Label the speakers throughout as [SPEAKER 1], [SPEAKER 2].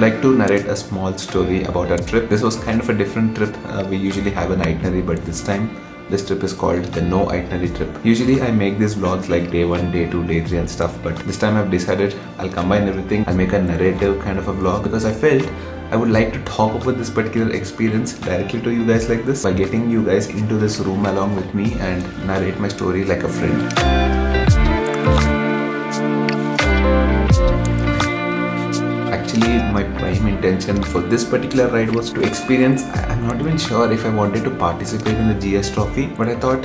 [SPEAKER 1] like to narrate a small story about our trip. This was kind of a different trip. We usually have an itinerary, but this time this trip is called the no itinerary trip. Usually I make these vlogs like day 1, day 2, day 3 and stuff, but this time I've decided I'll combine everything. I'll make a narrative kind of a vlog because I felt I would like to talk about this particular experience directly to you guys like this by getting you guys into this room along with me and narrate my story like a friend. Actually, my prime intention for this particular ride was to experience. I'm not even sure if I wanted to participate in the GS trophy, but I thought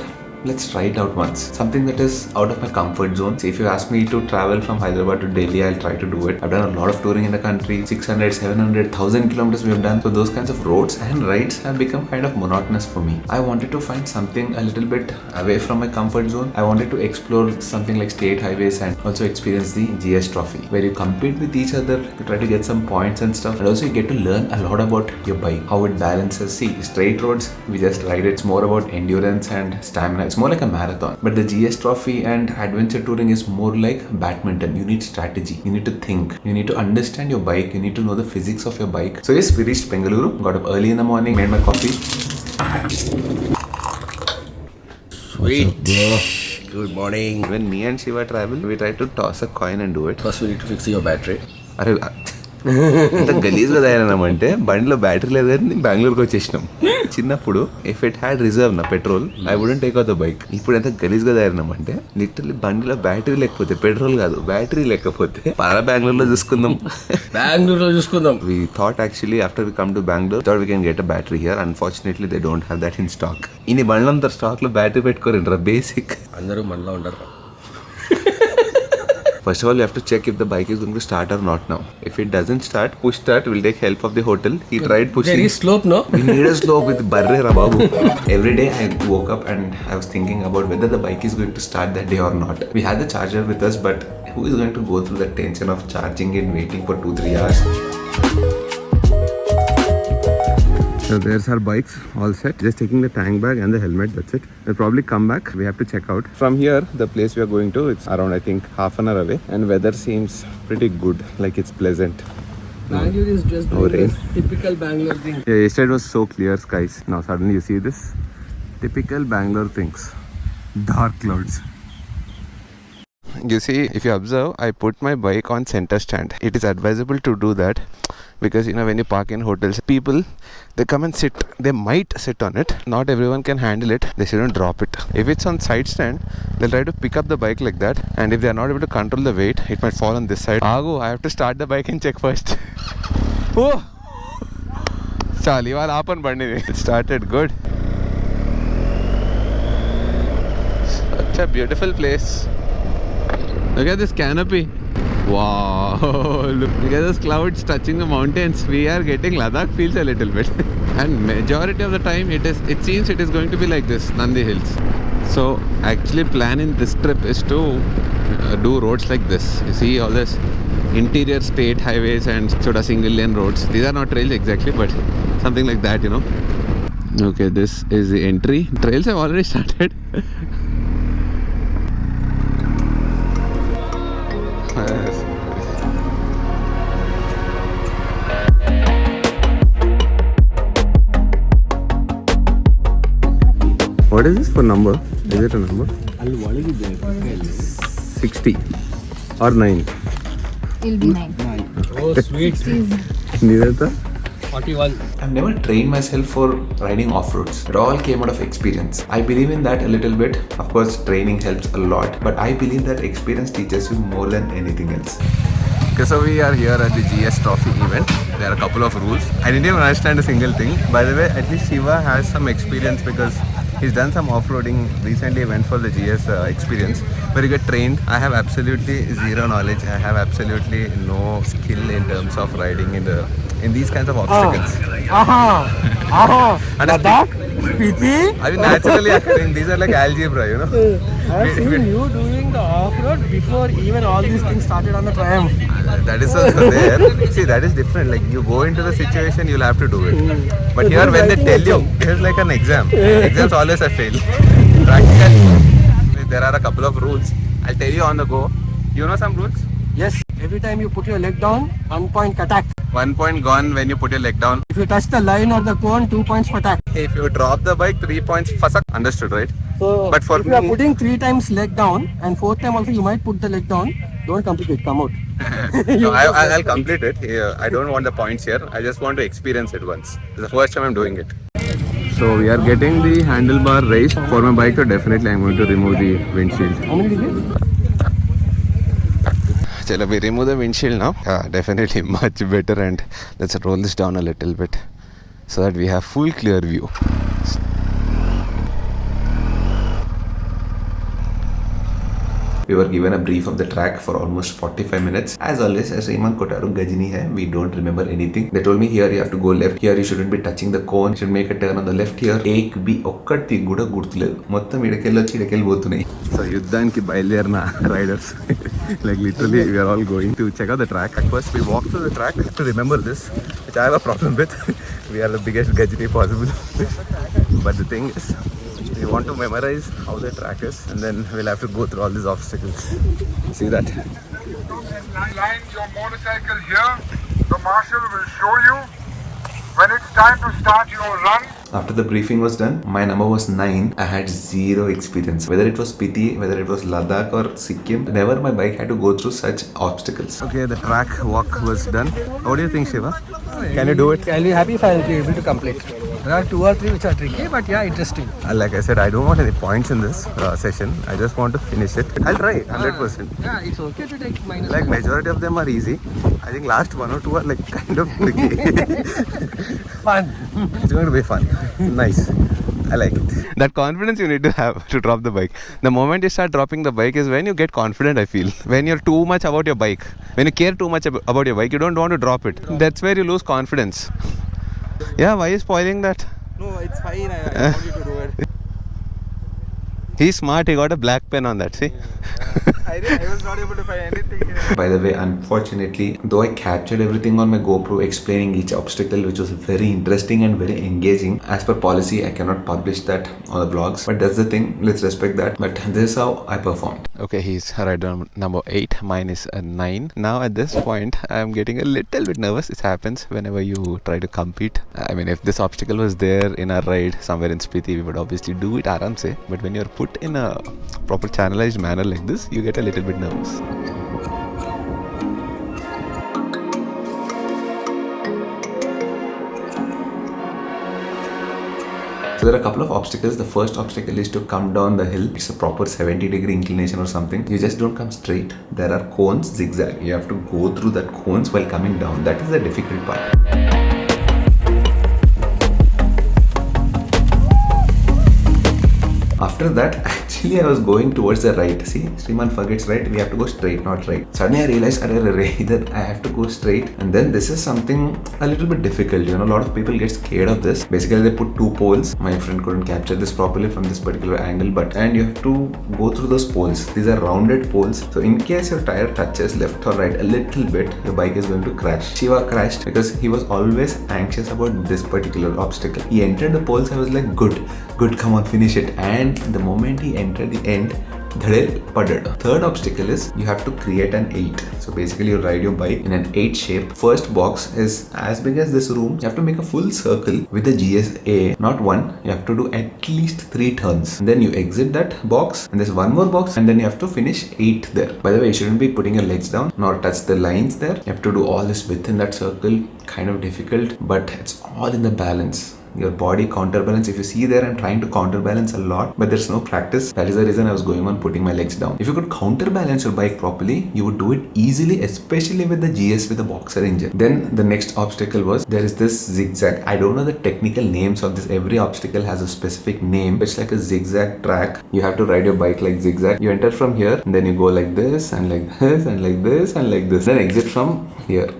[SPEAKER 1] let's try it out once. Something that is out of my comfort zone. See, if you ask me to travel from Hyderabad to Delhi, I'll try to do it. I've done a lot of touring in the country. 600, 700, 1000 kilometers we have done. So those kinds of roads and rides have become kind of monotonous for me. I wanted to find something a little bit away from my comfort zone. I wanted to explore something like state highways and also experience the GS trophy, where you compete with each other, you try to get some points and stuff, and also you get to learn a lot about your bike, how it balances. See, straight roads, we just ride it. It's more about endurance and stamina. It's more like a marathon. But the GS trophy and adventure touring is more like badminton. You need strategy. You need to think. You need to understand your bike. You need to know the physics of your bike. So yes, we reached Bengaluru. Got up early in the morning, made my coffee.
[SPEAKER 2] Sweet. Good morning.
[SPEAKER 1] When me and Shiva travel, we try to toss a coin and do it.
[SPEAKER 2] First we need to fix your battery.
[SPEAKER 1] ఇంత గలీజ్గా తయారైనామంటే బండిలో battery లేదు కానీ బెంగళూరుకి వచ్చేసినాం. చిన్నప్పుడు if it had reserve నా petrol I wouldn't take out the bike. ఇప్పుడు ఎంత గలీజ్గా తయారైనామంటే లిటరల్లీ బండిలో బ్యాటరీ లేకపోతే, పెట్రోల్ కాదు బ్యాటరీ లేకపోతే బెంగళూరులో చూసుకుందాం. We thought actually after we come to Bangalore thought we can get a battery here. Unfortunately they don't have that in stock. ఇన్ని బండ్లంతా స్టాక్ లో బ్యాటరీ పెట్టుకోరంటారా? బేసిక్
[SPEAKER 2] అందరూ మనలో ఉండరు.
[SPEAKER 1] First of all, you have to check if the bike is going to start or not now. If it doesn't start, push start. We'll take help of the hotel. He tried pushing.
[SPEAKER 2] There is slope, no?
[SPEAKER 1] We need a slope with barre rababu. Every day I woke up and I was thinking about whether the bike is going to start that day or not. We had the charger with us, but who is going to go through the tension of charging it, waiting for 2-3 hours? So there's our bikes all set. Just taking the tank bag and the helmet, that's it. We'll probably come back. We have to check out. From here, the place we are going to, it's around I think half an hour away. And weather seems pretty good, like it's pleasant.
[SPEAKER 2] Bangalore is just doing this typical Bangalore thing.
[SPEAKER 1] Yeah, yesterday was so clear skies. Now suddenly you see this. Typical Bangalore things. Dark clouds. You see, if you observe, I put my bike on center stand. It is advisable to do that because when you park in hotels, people they come and sit. They might sit on it. Not everyone can handle it. They shouldn't drop it. If it's on side stand, they'll try to pick up the bike like that, and if they are not able to control the weight, it might fall on this side. I have to start the bike and check first. Oh, Charlie, while open bandi. It started good. Such a beautiful place. Look at this canopy. Wow, look at those clouds touching the mountains. We are getting Ladakh feels a little bit. And majority of the time it seems it is going to be like this, Nandi Hills. So actually plan in this trip is to do roads like this. You see all this interior state highways and sort of single lane roads. These are not trails exactly, but something like that, Okay, this is the entry. Trails have already started. What is this for number? Is it a number? 60 or 9?
[SPEAKER 3] It'll be 9.
[SPEAKER 2] Oh, sweet. 41.
[SPEAKER 1] I've never trained myself for riding off-roads. It all came out of experience. I believe in that a little bit. Of course, training helps a lot, but I believe that experience teaches you more than anything else. Okay, so we are here at the GS Trophy event. There are a couple of rules. I didn't even understand a single thing. By the way, at least Shiva has some experience because he's done some off-roading. Recently went for the GS experience where you get trained. I have absolutely zero knowledge. I have absolutely no skill in terms of riding in these kinds of obstacles.
[SPEAKER 2] Ladakh, Spiti.
[SPEAKER 1] I mean, naturally occurring. These are like algebra,
[SPEAKER 2] I've seen you doing the off-road before even all these things started on the Triumph.
[SPEAKER 1] That is also there. See, that is different. Like you go into the situation, you'll have to do it. But here, when they tell you, it's like an exam. Exams always I fail. Practically, there are a couple of rules. I'll tell you on the go. You know some rules?
[SPEAKER 2] Yes. Every time you put your leg down, 1 point attack.
[SPEAKER 1] 1 point gone when you put your leg down.
[SPEAKER 2] If you touch the line or the cone, 2 points for attack.
[SPEAKER 1] If you drop the bike, 3 points. Fasak. Understood, right?
[SPEAKER 2] So,
[SPEAKER 1] But for
[SPEAKER 2] if you are
[SPEAKER 1] me-
[SPEAKER 2] putting 3 times leg down and 4th time also you might put the leg down, don't complete it, come out.
[SPEAKER 1] No, I'll complete it. Yeah, I don't want the points here. I just want to experience it once. It's the first time I'm doing it. So we are getting the handlebar raised for my bike. So definitely I'm going to remove the windshield.
[SPEAKER 2] How many degrees?
[SPEAKER 1] Chalo, we remove the windshield now. Definitely much better, and let's roll this down a little bit so that we have full clear view. We were given a brief of the track for almost 45 minutes. As always, Sriman Kotaru Gajini hai. We don't remember anything. They told me here you have to go left. Here you shouldn't be touching the cone. You should make a turn on the left here. Ek bhi okkati guda gurtuledu. Mottam idakello chidakel bothunai. So yuddhaniki bayalderna riders. Like literally we are all going to check out the track. At first we walk through the track to remember this, which I have a problem with. We are the biggest Gajini possible. But the thing is, we want to memorize how the track is, and then we'll have to go through all these obstacles. See that?
[SPEAKER 4] Line your motorcycle here. The marshal will show you when it's time to start your run.
[SPEAKER 1] After the briefing was done, my number was 9. I had zero experience. Whether it was Spiti, whether it was Ladakh or Sikkim, never my bike had to go through such obstacles. Okay, the track walk was done. What do you think, Shiva? Can you do it?
[SPEAKER 2] I'll be happy if I'll be able to complete. There are 2 or 3 which are tricky, but yeah, interesting.
[SPEAKER 1] Like I said, I don't want any points in this session. I just want to finish it. I'll try 100%.
[SPEAKER 2] Yeah, it's okay to take minus.
[SPEAKER 1] Like majority of them are easy. I think last 1 or 2 are like kind of tricky.
[SPEAKER 2] Fun.
[SPEAKER 1] It's going to be fun. Nice. I like it. That confidence you need to have to drop the bike. The moment you start dropping the bike is when you get confident, I feel. When you're too much about your bike. When you care too much about your bike, you don't want to drop it. That's where you lose confidence. Yeah, why are you spoiling that?
[SPEAKER 2] No, it's fine. I want you to do it.
[SPEAKER 1] He's smart, he got a black pen on that, see?
[SPEAKER 2] I was not able to find anything here.
[SPEAKER 1] By the way, unfortunately, though I captured everything on my GoPro explaining each obstacle, which was very interesting and very engaging, as per policy, I cannot publish that on the vlogs. But that's the thing, let's respect that. But this is how I performed. Okay, he's rider number 8, mine is a 9. Now at this point, I'm getting a little bit nervous. It happens whenever you try to compete. I mean, if this obstacle was there in our ride somewhere in Spiti, we would obviously do it aram se. But when you're put in a proper channelized manner like this, you get a little bit nervous. So there are a couple of obstacles. The first obstacle is to come down the hill. It's a proper 70-degree inclination or something. You just don't come straight. There are cones, zigzag. You have to go through that cones while coming down. That is the difficult part. After that, actually I was going towards the right. See, Sriman forgets right, we have to go straight, not right. Suddenly I realized that I have to go straight, and then this is something a little bit difficult. You know, a lot of people get scared of this. Basically they put 2 poles. My friend couldn't capture this properly from this particular angle, and you have to go through those poles. These are rounded poles. So in case your tire touches left or right a little bit, your bike is going to crash. Shiva crashed because he was always anxious about this particular obstacle. He entered the poles, I was like, good, come on, finish it. And the moment he entered the end, third obstacle is you have to create an 8. So basically you ride your bike in an 8 shape. First box is as big as this room. You have to make a full circle with the GSA, not 1. You have to do at least 3 turns. And then you exit that box, and there's 1 more box, and then you have to finish 8 there. By the way, you shouldn't be putting your legs down nor touch the lines there. You have to do all this within that circle. Kind of difficult, but it's all in the balance. Your body counterbalance. If you see there, I'm trying to counterbalance a lot, but there's no practice. That is the reason I was going on putting my legs down. If you could counterbalance your bike properly, you would do it easily, especially with the GS with the boxer engine. Then the next obstacle was, there is this zigzag. I don't know the technical names of this. Every obstacle has a specific name. It's like a zigzag track. You have to ride your bike like zigzag. You enter from here, and then you go like this, and like this, and like this, and like this. Then exit from here.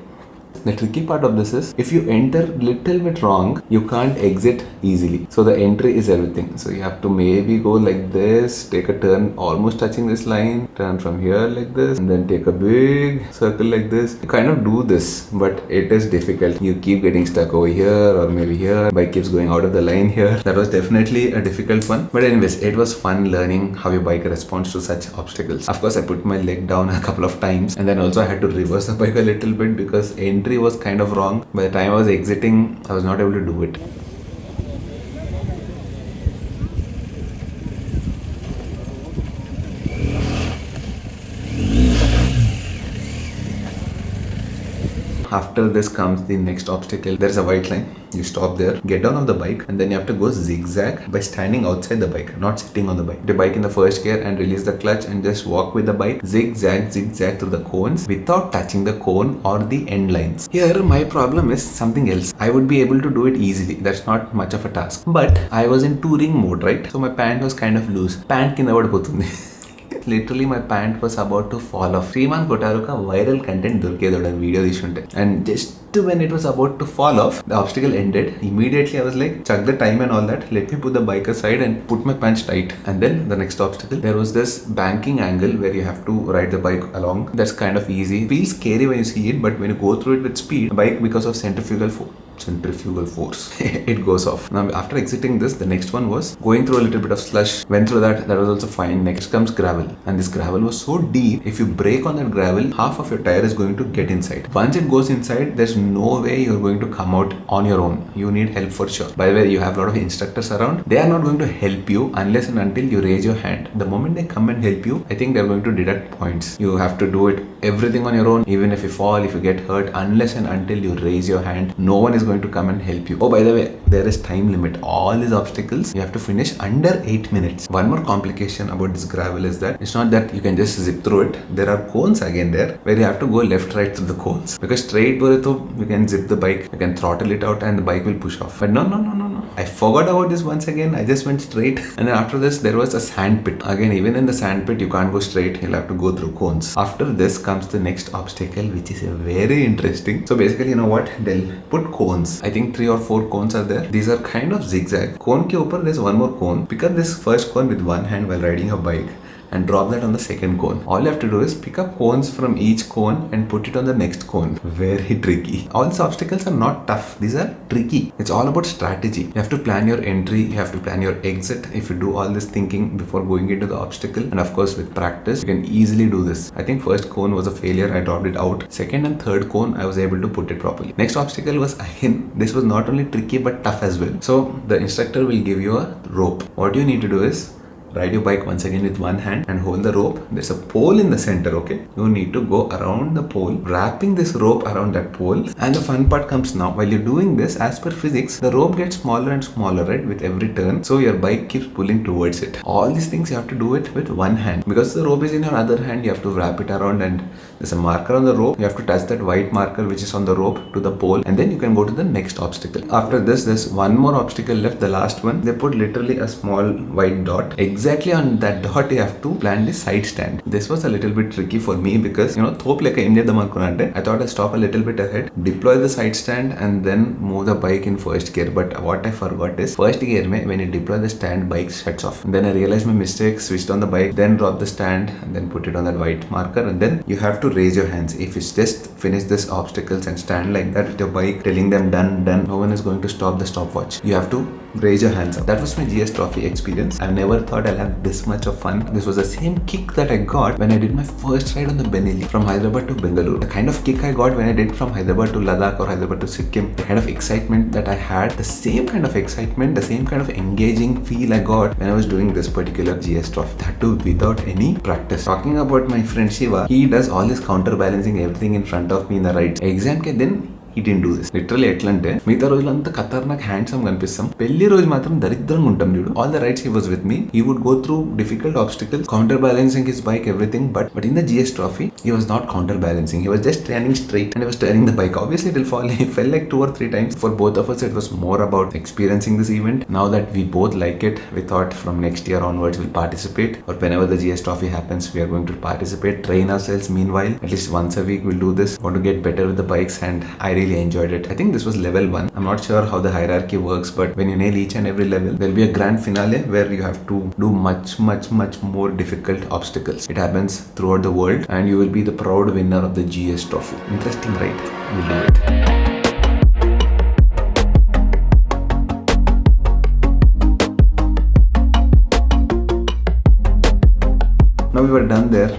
[SPEAKER 1] The tricky part of this is if you enter little bit wrong, you can't exit easily. So the entry is everything. So you have to maybe go like this, take a turn almost touching this line, turn from here like this, and then take a big circle like this. You kind of do this, but it is difficult. You keep getting stuck over here or maybe here. Bike keeps going out of the line here. That was definitely a difficult one. But anyways, it was fun learning how your bike responds to such obstacles. Of course, I put my leg down a couple of times, and then also I had to reverse the bike a little bit because entry was kind of wrong. By the time I was exiting, I was not able to do it. After this comes the next obstacle. There's a white line. You stop there, get down on the bike, and then you have to go zigzag by standing outside the bike, not sitting on the bike. The bike in the first gear and release the clutch and just walk with the bike, zigzag through the cones without touching the cone or the end lines. Here, my problem is something else. I would be able to do it easily. That's not much of a task. But I was in touring mode, right? So my pant was kind of loose. Pant kinda padipotundi. Literally my pant was about to fall off. Sriman Kotaru ka viral content dorkedoda video ishunte. And just when it was about to fall off, the obstacle ended. Immediately I was like, chuck the time and all that. Let me put the bike aside and put my pants tight. And then the next obstacle, there was this banking angle where you have to ride the bike along. That's kind of easy. It feels scary when you see it, but when you go through it with speed, the bike, because of centrifugal force it goes off. Now after exiting this, the next one was going through a little bit of slush. Went through that was also fine. Next comes gravel, and this gravel was so deep, if you brake on that gravel, half of your tire is going to get inside. Once it goes inside, there's no way you're going to come out on your own. You need help for sure. By the way, you have a lot of instructors around. They are not going to help you unless and until you raise your hand. The moment they come and help you, I think they're going to deduct points. You have to do it everything on your own. Even if you fall, if you get hurt, unless and until you raise your hand, no one is going to come and help you. Oh, by the way, there is time limit. All these obstacles you have to finish under 8 minutes. One more complication about this gravel is that it's not that you can just zip through it. There are cones again there where you have to go left, right through the cones. Because straight you can zip the bike, you can throttle it out and the bike will push off. But no. I forgot about this once again. I just went straight, and then after this there was a sand pit. Again, even in the sand pit you can't go straight. You'll have to go through cones. After this comes the next obstacle, which is very interesting. So basically, you know what? They'll put cones. I think 3 or 4 cones are there. These are kind of zigzag. Cone ke upar there's one more cone. Pick up this first cone with one hand while riding your bike and drop that on the second cone. All you have to do is pick up cones from each cone and put it on the next cone. Very tricky. All these obstacles are not tough. These are tricky. It's all about strategy. You have to plan your entry. You have to plan your exit. If you do all this thinking before going into the obstacle, and of course with practice, you can easily do this. I think first cone was a failure. I dropped it out. Second and third cone, I was able to put it properly. Next obstacle was, again, this was not only tricky but tough as well. So the instructor will give you a rope. What you need to do is ride your bike once again with one hand and hold the rope. There's a pole in the center, okay? You need to go around the pole, wrapping this rope around that pole. And the fun part comes now. While you're doing this, as per physics, the rope gets smaller and smaller, right? With every turn. So your bike keeps pulling towards it. All these things you have to do it with one hand. Because the rope is in your other hand, you have to wrap it around, and there's a marker on the rope. You have to touch that white marker which is on the rope to the pole, and then you can go to the next obstacle. After this, there's one more obstacle left, the last one. They put literally a small white dot. Exactly on that dot, you have to plan the side stand. This was a little bit tricky for me because, I thought I'd stop a little bit ahead, deploy the side stand, and then move the bike in first gear. But what I forgot is, first gear, when you deploy the stand, bike shuts off. And then I realized my mistake, switched on the bike, then drop the stand, and then put it on that white marker. And then you have to raise your hands. If you just finish this obstacles and stand like that with your bike, telling them done, no one is going to stop the stopwatch. You have to raise your hands up. That was my GS Trophy experience. I never thought I'll have this much of fun. This was the same kick that I got when I did my first ride on the Benelli from Hyderabad to Bengaluru. The kind of kick I got when I did from Hyderabad to Ladakh or Hyderabad to Sikkim, the kind of excitement that I had, the same kind of excitement, the same kind of engaging feel I got when I was doing this particular GS Trophy. That too without any practice. Talking about my friend Shiva, he does all this counterbalancing everything in front of me in the rides. Exam ke din he didn't do this. Literally ఎట్లంటే మిగతా రోజులంతా ఖతర్నాక్ handsome కనిపిస్తాం, పెళ్లి రోజు మాత్రం దరిద్రంగా ఉంటాం చూడు. All the rides he was with me, he would go through difficult obstacles, counterbalancing his bike, everything, but in the GS trophy he was not counterbalancing, he was just standing straight and he was turning the bike. Obviously it will fall, he fell like 2 or 3 times. For both of us it was more about experiencing this event. Now that we both like it, we thought from next year onwards we'll participate, or whenever the GS trophy happens we are going to participate, train ourselves meanwhile. At least once a week we'll do this. Want to get better with the bikes, and I really enjoyed it. I think this was level 1. I'm not sure how the hierarchy works, but when you nail each and every level, there'll be a grand finale where you have to do much more difficult obstacles. It happens throughout the world and you will be the proud winner of the GS trophy. Interesting, right? We'll do it. Now we were done there.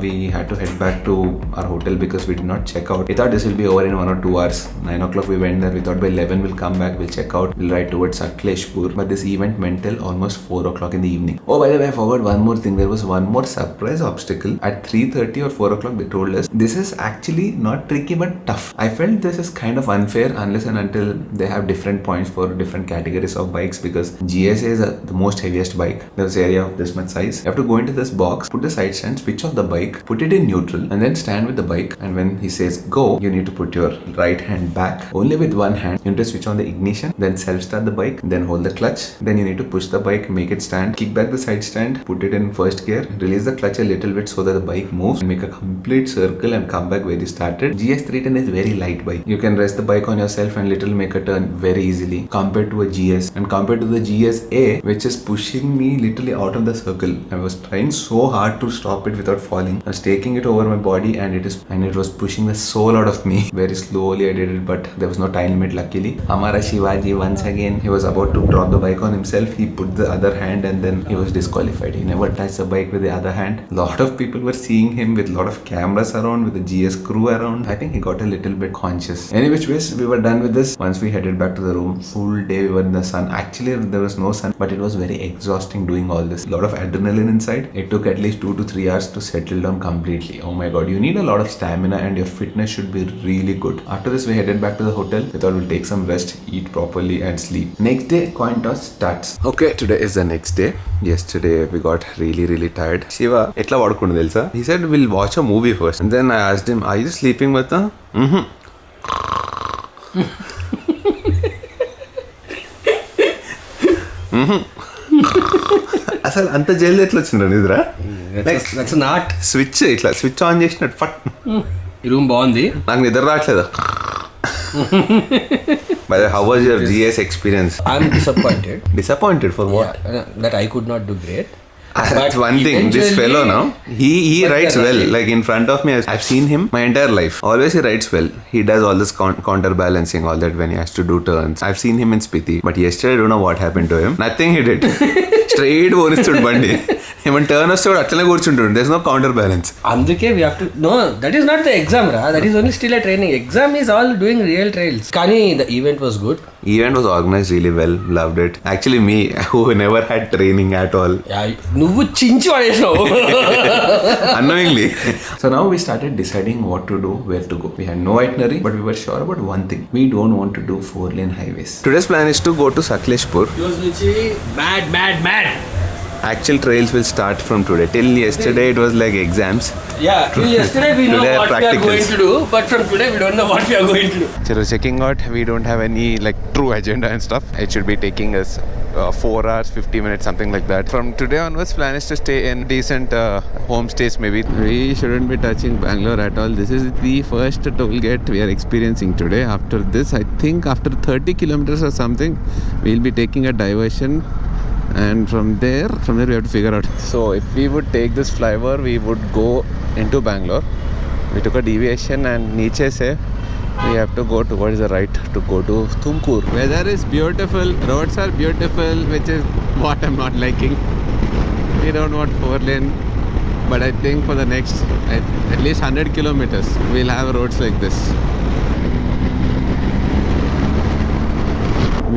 [SPEAKER 1] We had to head back to our hotel because we did not check out. We thought this will be over in 1 or 2 hours. 9 o'clock we went there. We thought by 11 we'll come back, we'll check out, we'll ride towards Sakleshpur. But this event went till almost 4 o'clock in the evening. Oh, by the way, I forgot one more thing. There was one more surprise obstacle. At 3:30 or 4 o'clock they told us this is actually not tricky but tough. I felt this is kind of unfair unless and until they have different points for different categories of bikes, because GSA is the most heaviest bike. There's area of this much size. You have to go into this box, put the side stand, switch off the bike, put it in neutral, and then stand with the bike. And when he says go, you need to put your right hand back. Only with one hand you need to switch on the ignition, then self start the bike, then hold the clutch, then you need to push the bike, make it stand, kick back the side stand, put it in first gear, release the clutch a little bit so that the bike moves, and make a complete circle and come back where you started. GS310 is very light bike. You can rest the bike on yourself and little make a turn very easily compared to a GS, and compared to the GSA, which is pushing me literally out of the circle. I was trying so hard to stop it without falling. I was taking it over my body and it was pushing the soul out of me. Very slowly I did it, but there was no time limit luckily. Amara Shivaji, once again he was about to drop the bike on himself. He put the other hand and then he was disqualified. He never touched the bike with the other hand. Lot of people were seeing him with lot of cameras around, with the GS crew around. I think he got a little bit conscious. Any which ways, we were done with this. Once we headed back to the room, full day we were in the sun. Actually there was no sun, but it was very exhausting doing all this. Lot of adrenaline inside. It took at least 2 to 3 hours to settle down completely. Oh my god, you need a lot of stamina and your fitness should be really good. After this we headed back to the hotel. We thought we'll take some rest, eat properly and sleep. Next day coin toss starts. Okay, today is the next day. Yesterday we got really tired. Shiva etla vadukundu telsa, he said we'll watch a movie first, and then I asked him, are you sleeping with her? అసలు అంత జల్దీ ఎట్లా వచ్చిండ్రా నిద్ర?
[SPEAKER 2] That's not.
[SPEAKER 1] Switch ఇట్లా switch on చేసినట్టు ఫట్.
[SPEAKER 2] ఈ room బాగుంది,
[SPEAKER 1] నాకు నిద్ర రావట్లేదు. But how was your GS experience?
[SPEAKER 2] I'm disappointed.
[SPEAKER 1] Disappointed for what?
[SPEAKER 2] That I could not do great.
[SPEAKER 1] That's one thing. This fellow now, he rides well. Like in front of me, I've seen him my entire life. Always he rides well. He does all this counterbalancing, all that when he has to do turns. I've seen him in Spiti, but yesterday I don't know what happened to him. Nothing he did. Straight పోనిస్తుడు బండి. ఏమైనా turn వస్తే కూడా అట్లనే కూర్చుంటుండు. There's no counter balance.
[SPEAKER 2] అందుకే we have to, no, that is not the exam ra, that is only still a training. Exam is all doing real trials. కానీ the event was good.
[SPEAKER 1] Event was organized really well. Loved it. Actually me, who never had training at all.
[SPEAKER 2] నువ్వు చించి పడేసావు.
[SPEAKER 1] Unknowingly. So now we started deciding what to do, where to go. We had no itinerary, but we were sure about one thing. We don't want to do 4-lane highways. Today's plan is to go to Sakleshpur.
[SPEAKER 2] Mad.
[SPEAKER 1] Actual trails will start from today. Till yesterday it was like exams.
[SPEAKER 2] Yeah, till yesterday we know what we are going to do, but from today we don't know what we are going to do.
[SPEAKER 1] So checking out, we don't have any like true agenda and stuff. It should be taking us 4 hours, 50 minutes, something like that. From today onwards, plan is to stay in decent homestays maybe. We shouldn't be touching Bangalore at all. This is the first toll gate we are experiencing today. After this, I think after 30 kilometers or something, we'll be taking a diversion. And from there we have to figure out. So if we would take this flyover, we would go into Bangalore. We took a deviation and niche se we have to go towards the right to go to Tumkur. Weather is beautiful, roads are beautiful, which is what I'm not liking. We don't want 4-lane, but I think for the next at least 100 kilometers we'll have roads like this.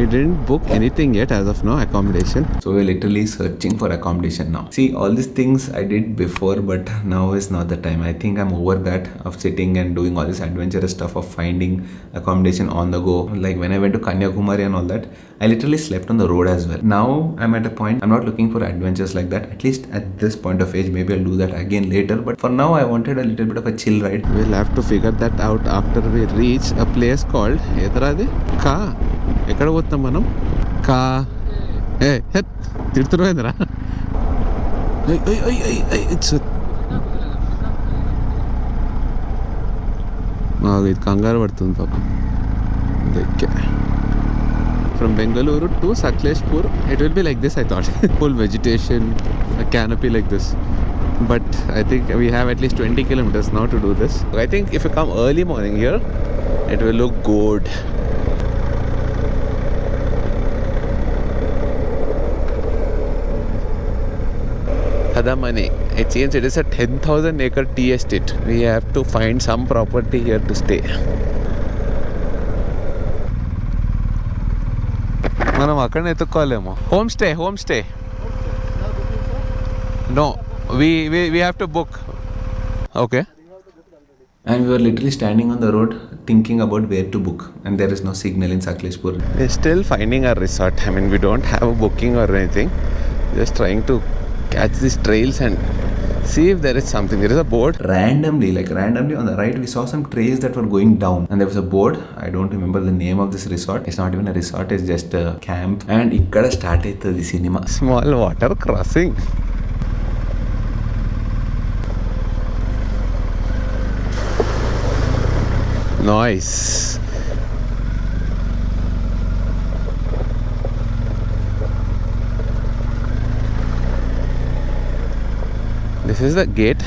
[SPEAKER 1] We didn't book anything yet as of now, accommodation. So we're literally searching for accommodation now. See, all these things I did before, but now is not the time. I think I'm over that of sitting and doing all this adventurous stuff of finding accommodation on the go. Like when I went to Kanyakumari and all that, I literally slept on the road as well. Now I'm at a point, I'm not looking for adventures like that. At least at this point of age, maybe I'll do that again later. But for now, I wanted a little bit of a chill ride. We'll have to figure that out after we reach a place called Edradi Ka. ఎక్కడ పోతాం మనం కా తిడుతున్నారా ఇది కంగారు పడుతుంది పాప from Bengaluru to Sakleshpur it will be like this. I thought full vegetation, a canopy like this, but I think we have at least 20 kilometers now to do this. I think if you come early morning here it will look good. Hadamani, it seems it is a 10,000 acre tea estate. We have to find some property here to stay. మనం అక్కడనే ఎత్తుక్కోలేము. Home stay no we have to book. Okay. And we were literally standing on the road thinking about where to book, and there is no signal in Sakleshpur. We're still finding our resort. I mean, we don't have a booking or anything, just trying to catch these trails and see if there is something. There is a board randomly on the right we saw some trails that were going down, and there was a board. I don't remember the name of this resort. It's not even a resort, it's just a camp. And ikkada start aitadi cinema. Small water crossing. Nice. This is the gate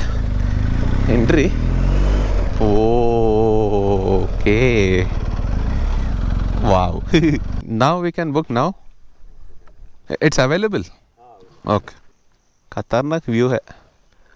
[SPEAKER 1] entry. Oh, okay. Wow. Now we can book now. It's available. Okay. Khatarnak view hai.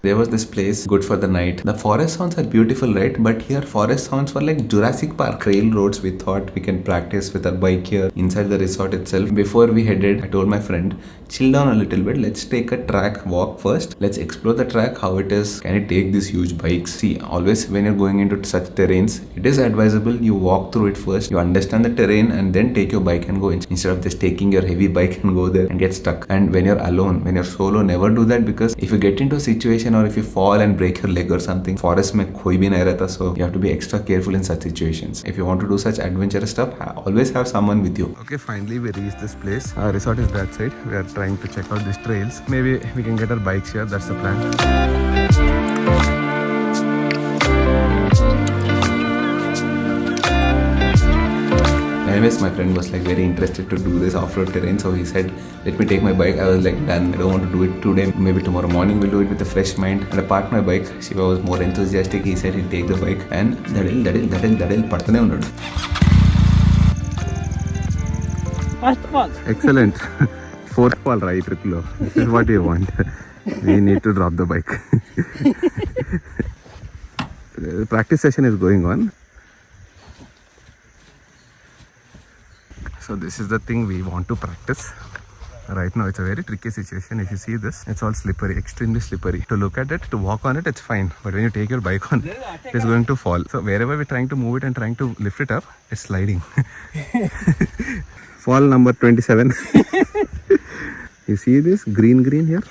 [SPEAKER 1] There was this place good for the night. The forest sounds are beautiful, right? But here forest sounds were like Jurassic Park. Railroads, we thought we can practice with our bike here inside the resort itself. Before we headed, I told my friend, chill down a little bit. Let's take a track walk first. Let's explore the track, how it is. Can it take these huge bikes? See, always when you're going into such terrains, it is advisable you walk through it first. You understand the terrain and then take your bike and go instead of just taking your heavy bike and go there and get stuck. And when you're alone, when you're solo, never do that, because if you get into a situation or if you fall and break your leg or something, forest mein koi bhi nahi rehta, so you have to be extra careful in such situations. If you want to do such adventurous stuff, always have someone with you. Okay, finally we reached this place. Our resort is that side. We are trying to check out these trails. Maybe we can get our bikes here. That's the plan. Anyways, my friend was like very interested to do this off-road terrain, so he said, let me take my bike. I was like, done, I don't want to do it today, maybe tomorrow morning we'll do it with a fresh mind. And I parked my bike. Shiva was more enthusiastic. He said he'll take the bike, and dadil padtane unnadu.
[SPEAKER 2] First fall.
[SPEAKER 1] Excellent. Fourth fall, right, Riklo? This is what you want. We need to drop the bike. The practice session is going on. So this is the thing we want to practice. Right now it's a very tricky situation. If you see this, it's all slippery, extremely slippery. To look at it, to walk on it, it's fine. But when you take your bike on, it's going to fall. So wherever we're trying to move it and trying to lift it up, it's sliding. Fall number 27. You see this green here?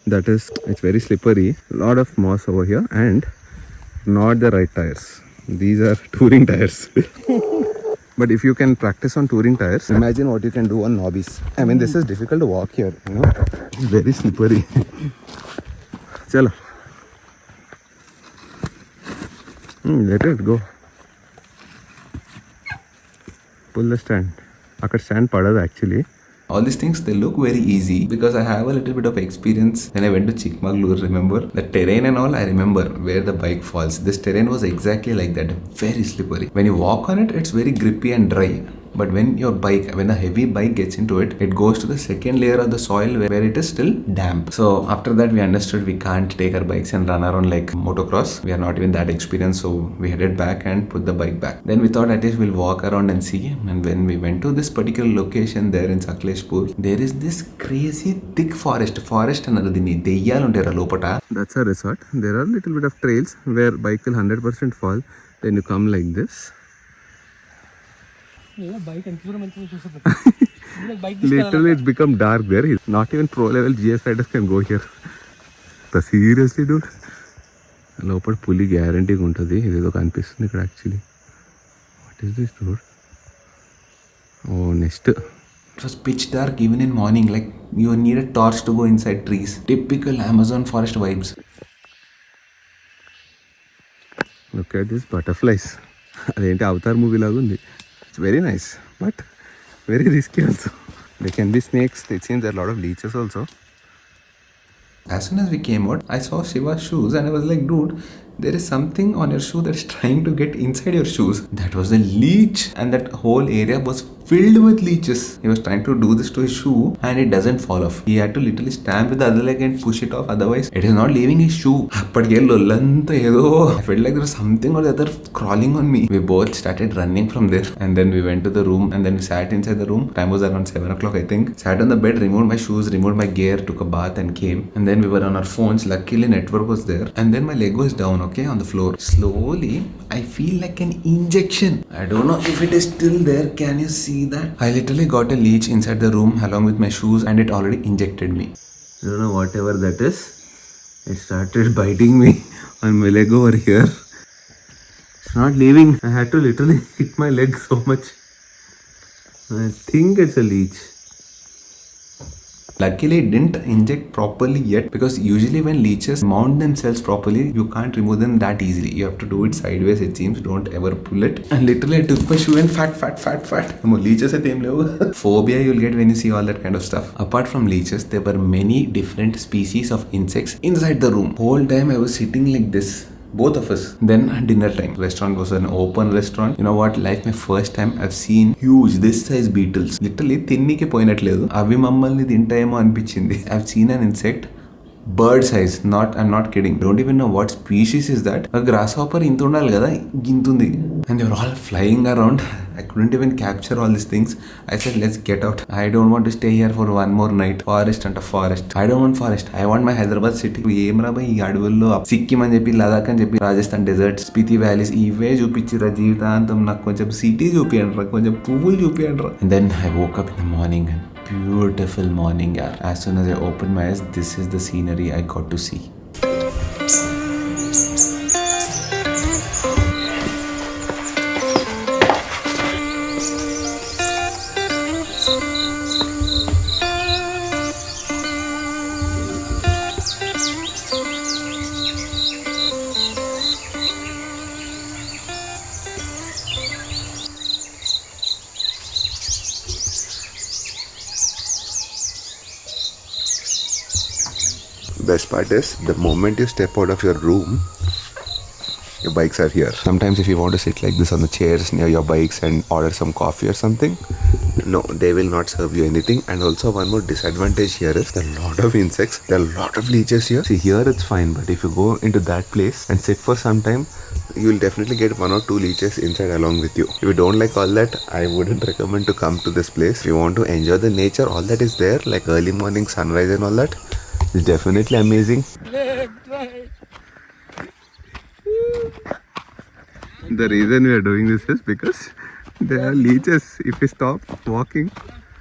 [SPEAKER 1] That is, it's very slippery. A lot of moss over here and not the right tires. These are touring tires. But if you can practice on touring tires, imagine what you can do on knobbies. I mean, this is difficult to walk here, you know. It's very slippery. Chalo. Let it go. Pull the stand. Akka stand padadu actually. All these things, they look very easy because I have a little bit of experience. When I went to Chikmagalur, remember? The terrain and all, I remember where the bike falls. This terrain was exactly like that, very slippery. When you walk on it, it's very grippy and dry. But when a heavy bike gets into it, it goes to the second layer of the soil where it is still damp. So after that, we understood we can't take our bikes and run around like motocross. We are not even that experienced, so we headed back and put the bike back. Then we thought at least we'll walk around and see. And when we went to this particular location there in Sakleshpur, there is this crazy thick forest another dini deyyal untara lopata. That's a resort. There are little bit of trails where bike will 100% fall. Then you come like this. Literally it's become dark there. Not even pro level GS riders can go here. But seriously dude, లోపల పులి గ్యారంటీగా ఉంటుంది. ఇదేదో కనిపిస్తుంది ఇక్కడ actually. What is this dude? Oh next. It was pitch dark even in morning, like you need a torch to go inside trees. Typical Amazon forest vibes. Look at these butterflies. అదేంటి Avatar movie లాగా ఉంది. It's very nice, but very risky also. There can be snakes. It seems there are a lot of leeches also. As soon as we came out, I saw Shiva's shoes and I was like, dude, there is something on your shoe that is trying to get inside your shoes. That was a leech, and that whole area was filled with leeches. He was trying to do this to his shoe and it doesn't fall off. He had to literally stand with the other leg and push it off, otherwise it is not leaving his shoe. I felt like there was something or the other crawling on me. We both started running from there, and then we went to the room and then we sat inside the room. Time was around 7 o'clock I think. Sat on the bed, removed my shoes, removed my gear, took a bath and came. And then we were on our phones. Luckily network was there, and then my leg was down, okay, on the floor. Slowly I feel like an injection. I don't know if it is still there. Can you see that? I literally got a leech inside the room along with my shoes, and it already injected me. I don't know whatever that is. It started biting me on my leg over here. It's not leaving. I had to literally hit my leg so much. I think it's a leech. Luckily it didn't inject properly yet, because usually when leeches mount themselves properly, you can't remove them that easily. You have to do it sideways, it seems. Don't ever pull it. And literally I took my shoe and fat. Leeches at them level. Phobia you'll get when you see all that kind of stuff. Apart from leeches, there were many different species of insects inside the room. Whole time I was sitting like this, both of us. Then dinner time. Restaurant was an open restaurant. You know what? Life my first time I've seen huge this size beetles. Literally తిన్నికి పోయినట్లేదు. అవి మమ్మల్ని తింటాయేమో అనిపించింది. I've seen an insect bird size. I'm not kidding. Don't even know what species is that. A grasshopper ఇంత ఉండాలి కదా, గింతుంది. And they were all flying around. I couldn't even capture all these things. I said, let's get out. I don't want to stay here for one more night. Forest and a forest. I don't want forest. I want my Hyderabad city. ఏమరా ఈ అడవుల్లో సిక్కిం అని చెప్పి, లదాఖ్ అని చెప్పి, Rajasthan dessert, Spiti valleys ఇవే చూపించిరా జీవితాంతం. నాకు కొంచెం సిటీ చూపియండిరా, కొంచెం పువ్వులు చూపియండిరా. And then I woke up in the morning, and beautiful morning, yaar. As soon as I opened my eyes, this is the scenery I got to see. Best part is, the moment you step out of your room, your bikes are here. Sometimes if you want to sit like this on the chairs near your bikes and order some coffee or something, no, they will not serve you anything. And also one more disadvantage here is, there are a lot of insects, there are a lot of leeches here. See, here it's fine, but if you go into that place and sit for some time, you will definitely get 1 or 2 leeches inside along with you. If you don't like all that, I wouldn't recommend to come to this place. If you want to enjoy the nature, all that is there, like early morning sunrise and all that, it's definitely amazing. The reason we are doing this is because there are leeches. If you stop walking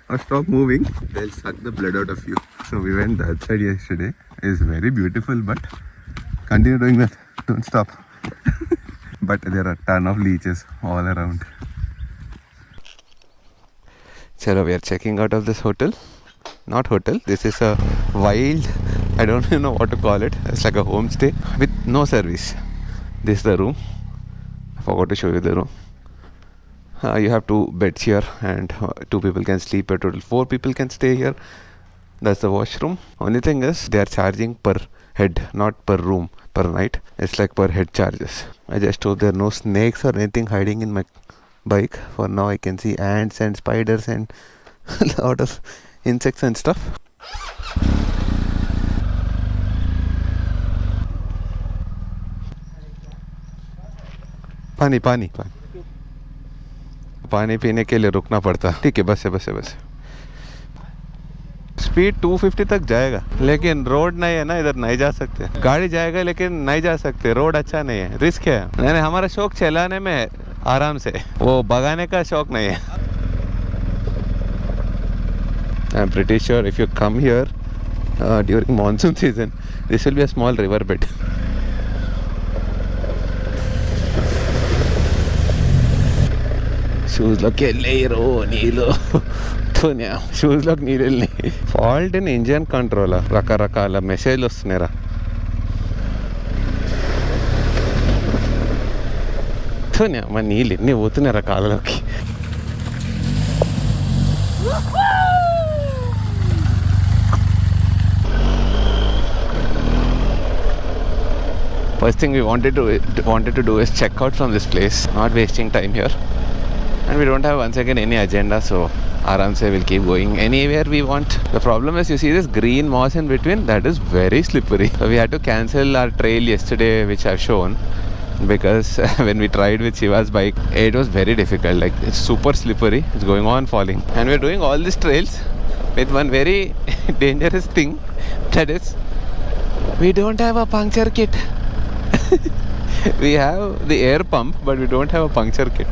[SPEAKER 1] or stop moving, they'll suck the blood out of you. So we went that side yesterday. It's very beautiful, but continue doing that. Don't stop. But there are a ton of leeches all around. So we are checking out of this hotel. Not hotel, this is a wild, I don't even know what to call it. It's like a homestay with no service. This is the room. I forgot to show you the room. You have 2 beds here, and 2 people can sleep. A total 4 people can stay here. That's the washroom. Only thing is, they are charging per head, not per room, per night. It's like per head charges. I just hope there are no snakes or anything hiding in my bike. For now I can see ants and spiders and a lot of insects and stuff. पानी पानी पानी पानी पीने के लिए रुकना पड़ता. ठीक है, बस है बस है बस. स्पीड 250 तक जाएगा, लेकिन रोड नहीं है ना, इधर नहीं जा सकते. गाड़ी जाएगा लेकिन नहीं जा सकते, रोड अच्छा नहीं है, रिस्क है. नहीं, हमारा शौक चलाने में है आराम से, वो भगाने का शौक नहीं है. I am pretty sure if you come here during monsoon season, this will be a small river bed. Shoes లోకి వెళ్ళేరు నీళ్ళు. షూస్ లోకి నీళ్ళు వెళ్ళినాయి. ఫాల్ట్ ఇన్ ఇంజిన్ కంట్రోల్, రకరకాల మెసేజ్లు వస్తున్నాయిరా. మా నీళ్ళు ఎన్ని పోతున్నాయిరా కాళ్ళలోకి. First thing we wanted to do is check out from this place, not wasting time here. And we don't have once again any agenda, so aram se we'll keep going anywhere we want. The problem is, you see this green moss in between, that is very slippery. So we had to cancel our trail yesterday, which I've shown, because when we tried with Shiva's bike, it was very difficult. Like, it's super slippery, it's going on falling. And we're doing all these trails with one very dangerous thing, that is, we don't have a puncture kit. We have the air pump, but we don't have a puncture kit.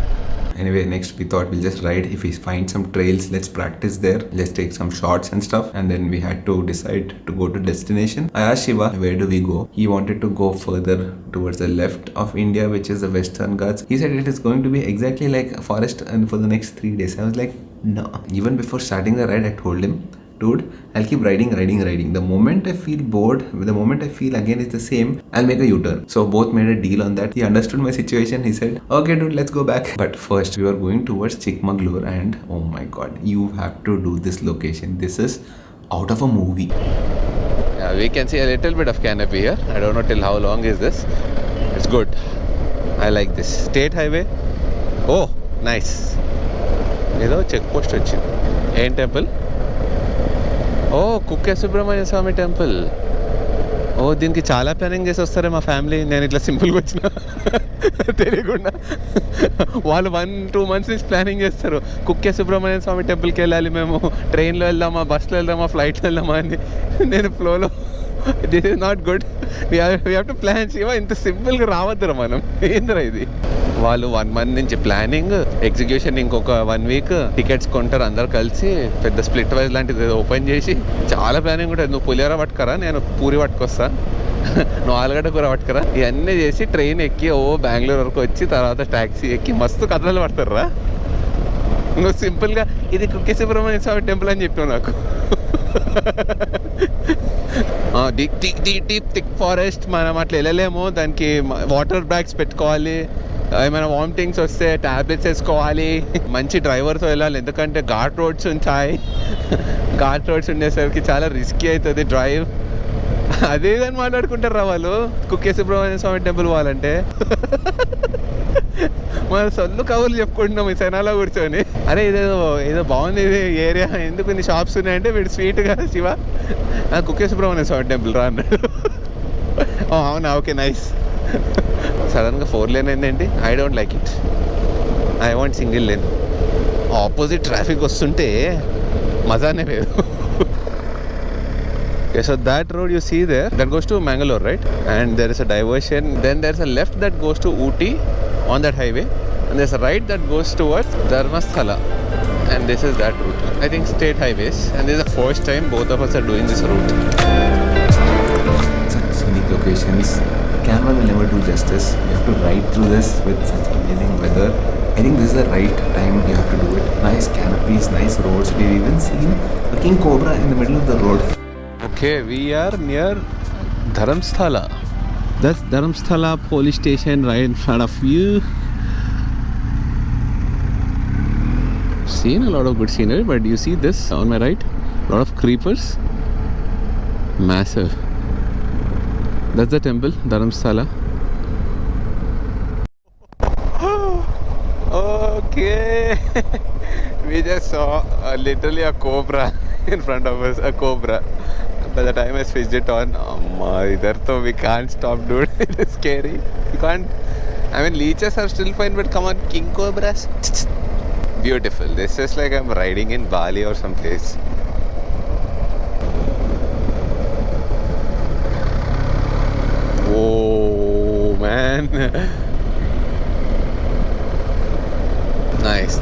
[SPEAKER 1] Anyway, next we thought we'll just ride. If we find some trails, let's practice there. Let's take some shots and stuff. And then we had to decide to go to destination. I asked Shiva, where do we go? He wanted to go further towards the left of India, which is the Western Ghats. He said it is going to be exactly like a forest and for the next 3 days. I was like, no. Even before starting the ride, I told him, dude, I'll keep riding. The moment I feel bored, the moment I feel again it's the same, I'll make a U-turn. So both made a deal on that. He understood my situation. He said, okay dude, let's go back. But first we were going towards Chikmagalur, and oh my god, you have to do this location. This is out of a movie. Yeah, we can see a little bit of canopy here. I don't know till how long is this. It's good. I like this. State highway. Oh, nice. Edo check post vachindi. Em temple? Oh కుక్కే Subrahmanya Swami temple. ఓ దీనికి చాలా planning చేసి వస్తారే మా family. నేను ఇట్లా సింపుల్గా వచ్చిన తెలియకుండా. వాళ్ళు 1-2 months నుంచి ప్లానింగ్ చేస్తారు. కుక్కే సుబ్రహ్మణ్య స్వామి టెంపుల్కి వెళ్ళాలి, మేము ట్రైన్లో వెళ్దామా, బస్లో వెళ్దామా, ఫ్లైట్లో వెళ్దామా అని. నేను ఫ్లోలో, this is not good, we have to plan. Shiva, ఇంత సింపుల్గా రావద్దురా మనం. ఏందిరా ఇది? వాళ్ళు 1 month నుంచి ప్లానింగ్, ఎగ్జిక్యూషన్ ఇంకొక 1 week. టికెట్స్ కొంటారు అందరు కలిసి, పెద్ద స్ప్లిట్ వైజ్ లాంటిది ఓపెన్ చేసి చాలా ప్లానింగ్ ఉంటుంది. నువ్వు పులిహోర పట్టుకరా, నేను పూరి పట్టుకొస్తా, నువ్వు ఆలుగడ్డ కూర పట్టుకరా, ఇవన్నీ చేసి ట్రైన్ ఎక్కి బెంగళూరు వరకు వచ్చి తర్వాత ట్యాక్సీ ఎక్కి మస్తు కథలు పడతారా. నువ్వు సింపుల్గా ఇది కుక్కే సుబ్రహ్మణ్య స్వామి టెంపుల్ అని చెప్పావు నాకు. డీప్ థిక్ ఫారెస్ట్, మనం అట్లా వెళ్ళలేము. దానికి వాటర్ బ్యాగ్స్ పెట్టుకోవాలి, ఏమైనా వామిటింగ్స్ వస్తే ట్యాబ్లెట్స్ వేసుకోవాలి, మంచి డ్రైవర్తో వెళ్ళాలి, ఎందుకంటే ఘాట్ రోడ్స్ ఉంటాయి. ఘాట్ రోడ్స్ ఉండేసరికి చాలా రిస్కీ అవుతుంది డ్రైవ్. అదేదని మాట్లాడుకుంటారు వాళ్ళు కుక్కే సుబ్రహ్మణ్య స్వామి టెంపుల్ పోవాలంటే. మన సొల్లు కబుర్లు చెప్పుకుంటున్నాం ఈ సెనాలో కూర్చొని. అరే ఏదో బాగుంది ఇది ఏరియా, ఎందుకు ఇన్ని షాప్స్ ఉన్నాయంటే వీడు స్వీట్గా, శివ కుక్కే సుబ్రహ్మణ్య స్వామి టెంపుల్ రా అన్నాడు. అవునా, ఓకే నైస్. సడన్గా 4 lane అయిందేంటి? I don't like it. I want single lane. Opposite traffic వస్తుంటే మజానే వేరు. Okay, so that road you see there, that goes to Mangalore, right? And there is a diversion. Then there's a left that goes to Ooty on that highway, and there's a right that goes towards Dharmasthala. And this is that route. I think state highways. And this is the first time both of us are doing this route. Such scenic locations. Camera will never do justice. You have to ride through this with such amazing weather. I think this is the right time you have to do it. Nice canopies, nice roads. We've even seen a king cobra in the middle of the road. Okay, we are near Dharamsthala. That's Dharamsthala police station right in front of you. Seen a lot of good scenery, but you see this on my right? A lot of creepers. Massive. That's the temple, Dharamsthala. Oh Okay. We just saw literally a cobra in front of us. A cobra. By the time I switched it on, idhar we can't stop, dude. It is scary. You can't. I mean, leeches are still fine, but come on, king cobras. Beautiful. This is like I'm riding in Bali or someplace. Oh man. Nice.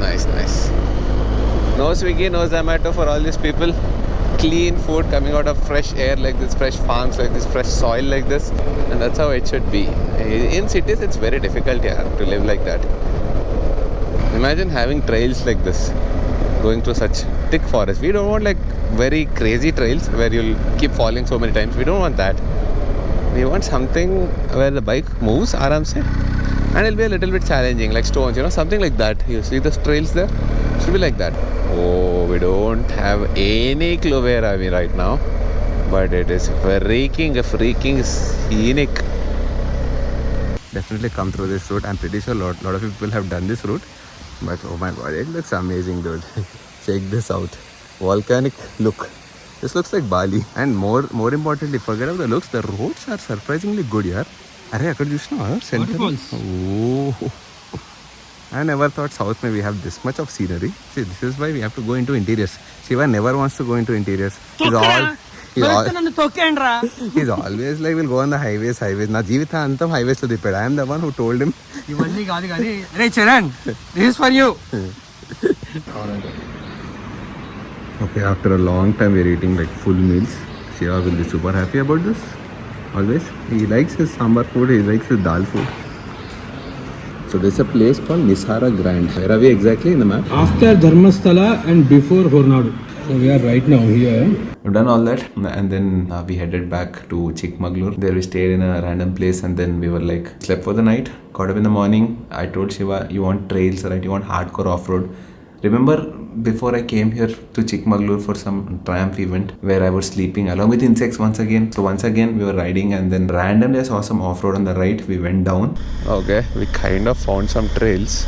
[SPEAKER 1] No Swiggy, no Zomato for all these people. Clean food coming out of fresh air like this, fresh farms like this, fresh soil like this, and that's how it should be. In cities it's very difficult here to live like that. Imagine having trails like this, going through such thick forest. We don't want like very crazy trails where you'll keep falling so many times. We don't want that. We want something where the bike moves aram se, and it'll be a little bit challenging, like stones, something like that. You see the trails there? Should be like that. Oh, we don't have any clue where are we right now, but it is freaking scenic. Definitely come through this route. I'm pretty sure lot of people have done this route, but oh my god, it looks amazing, dude. Check this out. Volcanic look. This looks like Bali, and more importantly, forget about the looks, the roads are surprisingly good here. Arey, akkada chusna center. Oh, I never thought South we have this much of scenery. See, this is why we have to go into interiors. Shiva never wants to go into interiors. He's always like, we'll go on the highways. Na jeevitha antam highways to diped. I am the one who told him.
[SPEAKER 2] Hey Charan, this is for you.
[SPEAKER 1] Okay, after a long time we're eating like full meals. Shiva will be super happy about this. Always. He likes his sambar food, he likes his dal food. So there's a place called Nisara Grand. Where are we exactly in the map?
[SPEAKER 5] After Dharmasthala and before Hornadu. So we are right now here.
[SPEAKER 1] We've done all that, and then we headed back to Chikmagalur. There we stayed in a random place, and then we were like, slept for the night, got up in the morning. I told Shiva, you want trails, right? You want hardcore off-road. Remember, before I came here to Chikmagalur for some triumph event where I was sleeping along with insects once again. So once again we were riding, and then randomly I saw some off-road on the right. We went down. Okay, we kind of found some trails.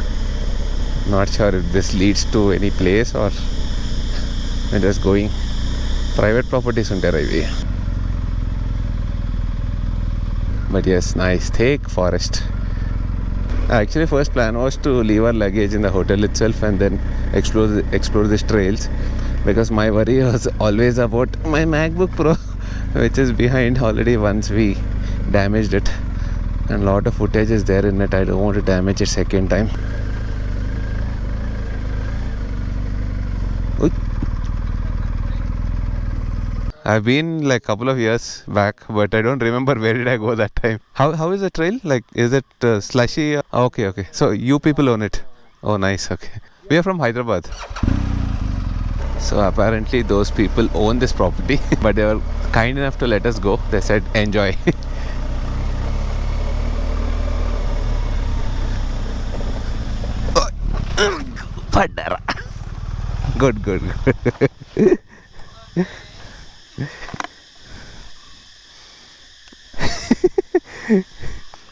[SPEAKER 1] Not sure if this leads to any place or we're just going. Private properties on highway. But yes, nice, thick forest. Actually, first plan was to leave our luggage in the hotel itself and then explore these trails, because my worry was always about my MacBook Pro, which is behind already. Once we damaged it, and a lot of footage is there in it. I don't want to damage it second time. I've been like a couple of years back, but I don't remember where did I go that time. How is the trail? Like, is it slushy? Okay. So you people own it. Oh, nice. Okay. We are from Hyderabad. So apparently those people own this property, but they were kind enough to let us go. They said, enjoy. Good.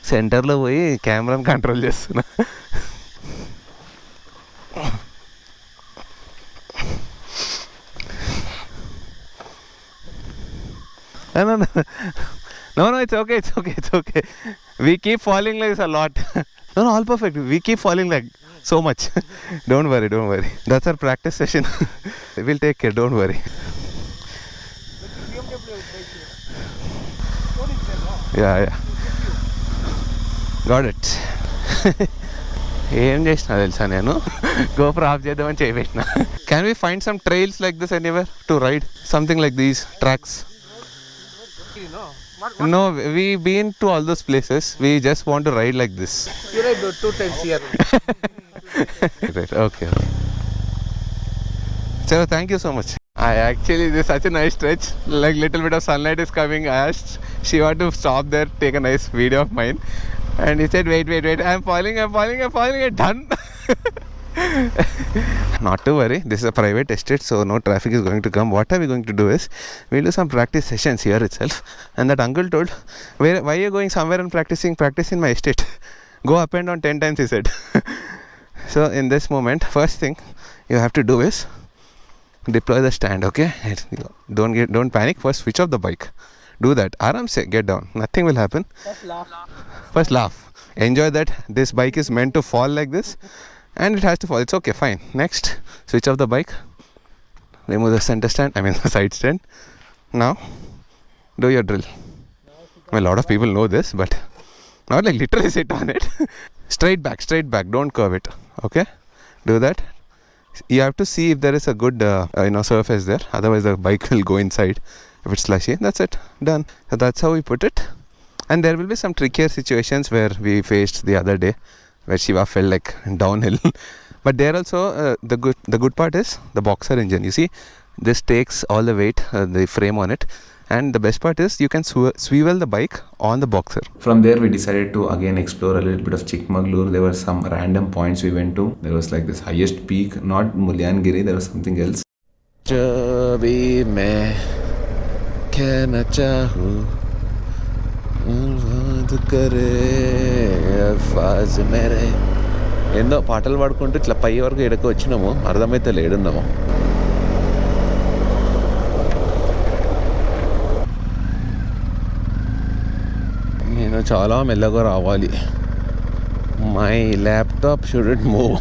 [SPEAKER 1] సెంటర్లో పోయి కెమెరాని control చేస్తున్నా. No, it's okay. We keep falling like this a lot. No, all perfect. We keep falling like so much. Don't worry. That's our practice session. We'll take care, don't worry. Yeah. Got it. ఏం చేసినా తెలుసా నేను, GoPro of చేద్దామని చేయబెట్టిన. Can we find some trails like this anywhere to ride? Something like these tracks? No, we've been to all those places. We just want to ride like this.
[SPEAKER 2] You ride 2 times here.
[SPEAKER 1] Right, okay. So thank you so much. This is such a nice stretch. Like little bit of sunlight is coming. I asked Shiva to stop there, take a nice video of mine, and he said, wait. I'm falling. Done. Not to worry. This is a private estate, so no traffic is going to come. What are we going to do is, we'll do some practice sessions here itself. And that uncle told, why are you going somewhere and practice in my estate? Go up and down 10 times, he said. So in this moment, first thing you have to do is deploy the stand, okay? Don't panic. First switch off the bike. Do that. Aram se get down. Nothing will happen. First laugh. Enjoy that this bike is meant to fall like this, and it has to fall. It's okay, fine. Next, switch off the bike. Remove the center stand. I mean the side stand. Now, do your drill. A lot of people know this, but not like literally sit on it. Straight back. Don't curve it. Okay? Do that. You have to see if there is a good surface there. Otherwise the bike will go inside if it's slushy. That's it. Done. So that's how we put it. And there will be some trickier situations where we faced the other day, where Shiva fell like downhill. But there also the good part is the boxer engine. You see, this takes all the weight, the frame on it. And the best part is you can swivel the bike on the boxer. From there we decided to again explore a little bit of Chikmagalur. There were some random points we went to. There was like this highest peak, not Mulyangiri, there was something else. ఏందో పాటలు పాడుకుంటూ ఇట్లా పై వరకు ఎడకు వచ్చినాము, అర్థమైతే లేడున్నాము. నేను చాలా మెల్లగా రావాలి. My laptop student move.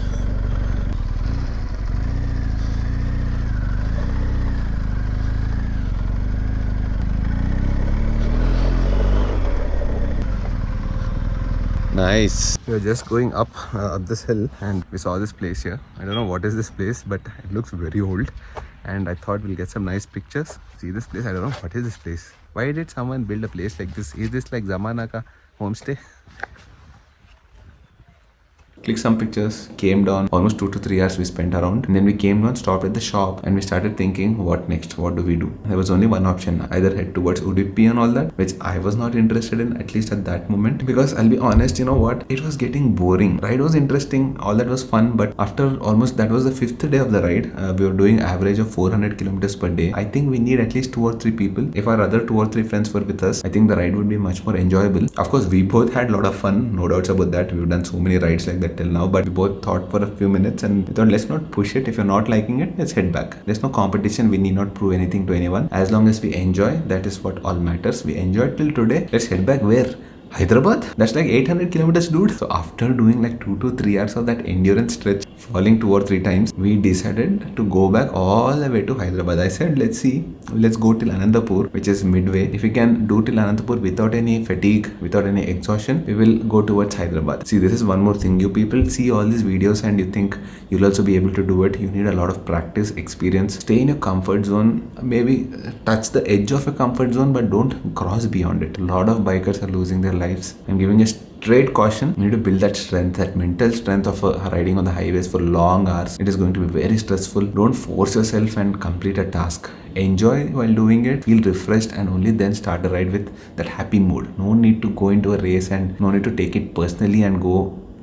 [SPEAKER 1] Nice. We are just going up this hill and we saw this place here. I don't know what is this place, but it looks very old. And I thought we'll get some nice pictures. See this place? I don't know what is this place. Why did someone build a place like this? Is this like Zamana ka homestay? Clicked some pictures, came down. Almost 2 to 3 hours we spent around, and then we came down, stopped at the shop, and we started thinking, what next? What do we do? There was only one option: either head towards Udupi and all that, which I was not interested in, at least at that moment, because I'll be honest, you know what? It was getting boring. Ride was interesting, all that was fun, but after almost, that was the 5th day of the ride. We were doing average of 400 kilometers per day. I think we need at least 2 or 3 people. If our other 2 or 3 friends were with us, I think the ride would be much more enjoyable. Of course, we both had a lot of fun, no doubts about that. We've done so many rides like that till now, but we both thought for a few minutes and we thought, let's not push it. If you're not liking it, let's head back. There's no competition. We need not prove anything to anyone. As long as we enjoy, that is what all matters. We enjoyed till today. Let's head back. Where? Hyderabad? That's like 800 kilometers, dude. So after doing like 2 to 3 hours of that endurance stretch, falling 2 or 3 times, we decided to go back all the way to Hyderabad. I said, let's see, let's go till Anantapur, which is midway. If we can do till Anantapur without any fatigue, without any exhaustion, we will go towards Hyderabad. See, this is one more thing. You people see all these videos and you think you'll also be able to do it. You need a lot of practice, experience. Stay in your comfort zone. Maybe touch the edge of your comfort zone, but don't cross beyond it. A lot of bikers are losing their lives. I'm giving a straight caution. You need to build that strength, that mental strength of riding on the highways for long hours. It is going to be very stressful. Don't force yourself and complete a task. Enjoy while doing it, feel refreshed, and only then start the ride with that happy mood. No need to go into a race and no need to take it personally and go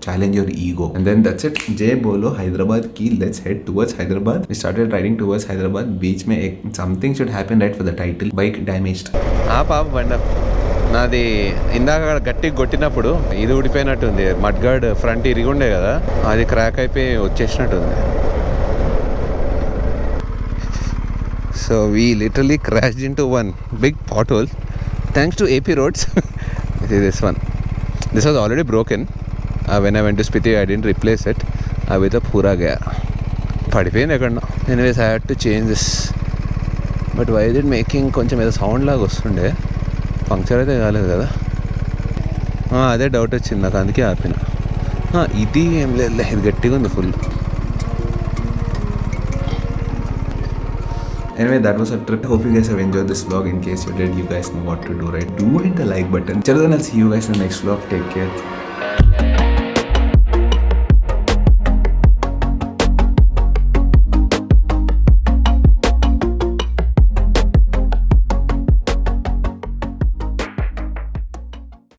[SPEAKER 1] challenge your ego. And then that's it. Jay Bolo Hyderabad ki. Let's head towards Hyderabad. We started riding towards Hyderabad. Beach mein something should happen, right, for the title. Bike damaged. నాది ఇందాక గట్టిగా కొట్టినప్పుడు ఇది ఊడిపోయినట్టుంది. Mudguard front ఇరిగుండే కదా, అది crack అయిపోయి వచ్చేసినట్టుంది. So we literally crashed into one big pothole thanks to AP roads. This one, this was already broken. When I went to Spiti I didn't replace it. అవి తో పూరా గయా, పడిపోయింది ఎక్కడ. Anyways I had to change this. But why is it making కొంచెం ఏదో sound లాగా వస్తుండే. పంక్చర్ అయితే కాలేదు కదా, అదే డౌట్ వచ్చింది నాకు, అందుకే ఆపిన. ఇది ఏం లేదు, ఇది గట్టిగా ఉంది full. Anyway, that was a trip. Hope you guys have enjoyed this vlog. In case you did, you guys know what to do, right? Do hit the like button. Chalo then, I'll see you guys in the next vlog. Take care.